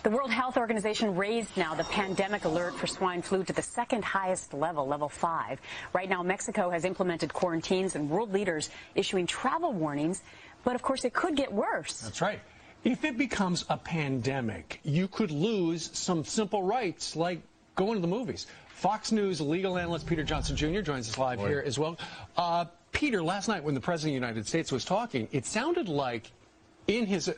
The World Health Organization raised now the pandemic alert for swine flu to the second highest level, level 5. Right now, Mexico has implemented quarantines and world leaders issuing travel warnings. But, of course, it could get worse. That's right. If it becomes a pandemic, you could lose some simple rights like going to the movies. Fox News legal analyst Peter Johnson Jr. joins us live here as well. Peter, last night when the President of the United States was talking, it sounded like in his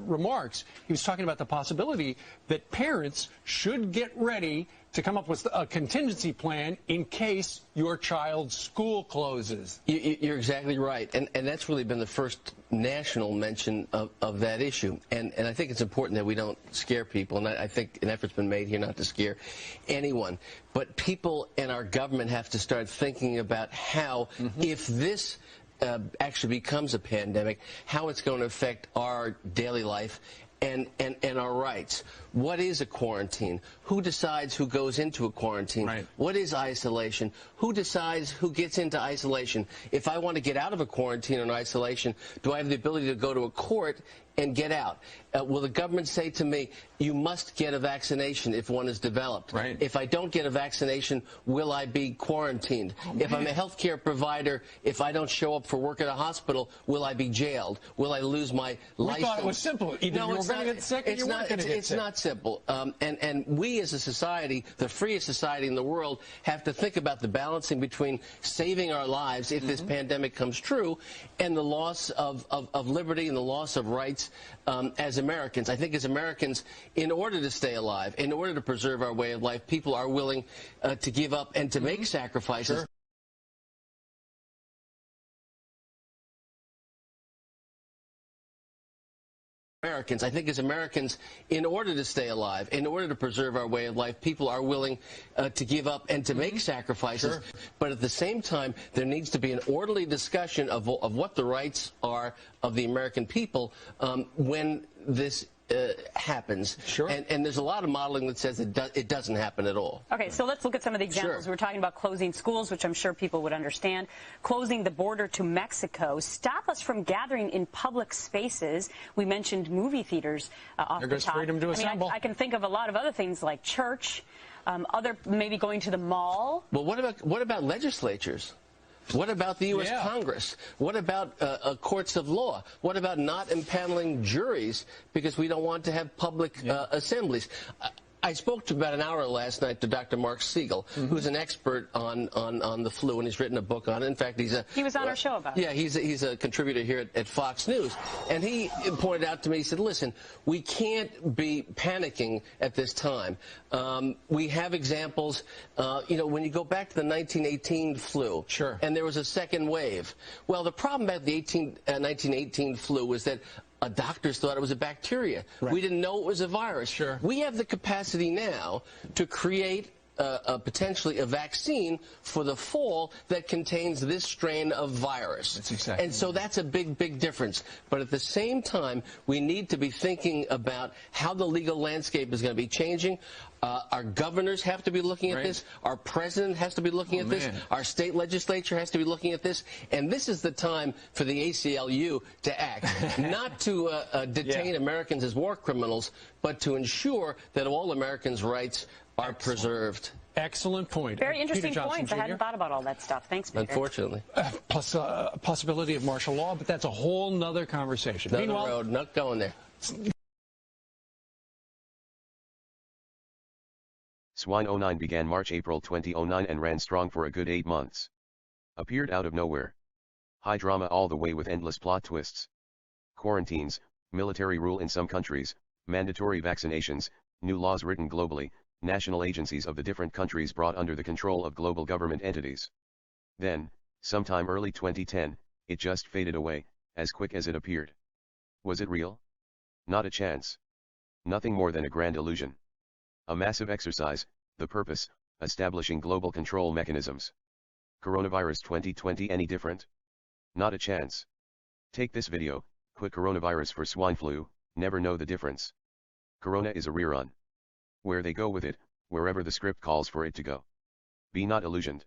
remarks, he was talking about the possibility that parents should get ready to come up with a contingency plan in case your child's school closes. You're exactly right. And that's really been the first national mention of that issue. And I think it's important that we don't scare people. And I think an effort's been made here not to scare anyone. But people and our government have to start thinking about how, if this actually becomes a pandemic, how it's going to affect our daily life and our rights. What is a quarantine? Who decides who goes into a quarantine? Right. What is isolation? Who decides who gets into isolation? If I want to get out of a quarantine or isolation, do I have the ability to go to a court and get out? Will the government say to me, you must get a vaccination if one is developed? Right. If I don't get a vaccination, will I be quarantined? If I'm a healthcare provider, if I don't show up for work at a hospital, will I be jailed? Will I lose my license? We thought it was simple. Either you were going to get sick or you weren't going to get sick. It's not simple. And we as a society, the freest society in the world, have to think about the balancing between saving our lives if this pandemic comes true and the loss of liberty and the loss of rights as Americans. I think as Americans, in order to stay alive, in order to preserve our way of life, people are willing to give up and to make sacrifices. Sure. I think as Americans, in order to stay alive, in order to preserve our way of life, people are willing to give up and to make sacrifices. Sure. But at the same time, there needs to be an orderly discussion of what the rights are of the American people when this happens. Sure. And there's a lot of modeling that says it doesn't happen at all. Okay, so let's look at some of the examples. Sure. We're talking about closing schools, which I'm sure people would understand, closing the border to Mexico, stop us from gathering in public spaces. We mentioned movie theaters off There the goes top. freedom to assemble. I can think of a lot of other things like church, maybe going to the mall. Well, what about legislatures? What about the U.S. Congress? What about courts of law? What about not impaneling juries because we don't want to have public assemblies? I spoke to about an hour last night to Dr. Mark Siegel, who's an expert on the flu, and he's written a book on it. In fact, he was on our show about it. Yeah, he's a contributor here at Fox News, and he pointed out to me, he said, listen, we can't be panicking at this time. We have examples, when you go back to the 1918 flu, and there was a second wave. Well, the problem about the 1918 flu was that doctors thought it was a bacteria. Right. We didn't know it was a virus. Sure. We have the capacity now to create potentially a vaccine for the fall that contains this strain of virus. That's exactly. And so that's a big, big difference. But at the same time, we need to be thinking about how the legal landscape is going to be changing. Our governors have to be looking at this. Our president has to be looking at this. Our state legislature has to be looking at this. And this is the time for the ACLU to act, not to detain Americans as war criminals, but to ensure that all Americans' rights are preserved. Excellent point. Very interesting points. I hadn't thought about all that stuff. Thanks, Peter. Unfortunately. Plus a possibility of martial law, but that's a whole nother conversation. Down the road, not going there. Swine 09 began March-April 2009 and ran strong for a good 8 months. Appeared out of nowhere. High drama all the way with endless plot twists. Quarantines, military rule in some countries, mandatory vaccinations, new laws written globally, national agencies of the different countries brought under the control of global government entities. Then, sometime early 2010, it just faded away, as quick as it appeared. Was it real? Not a chance. Nothing more than a grand illusion. A massive exercise, the purpose, establishing global control mechanisms. Coronavirus 2020 any different? Not a chance. Take this video, put coronavirus for swine flu, never know the difference. Corona is a rerun. Where they go with it, wherever the script calls for it to go. Be not illusioned.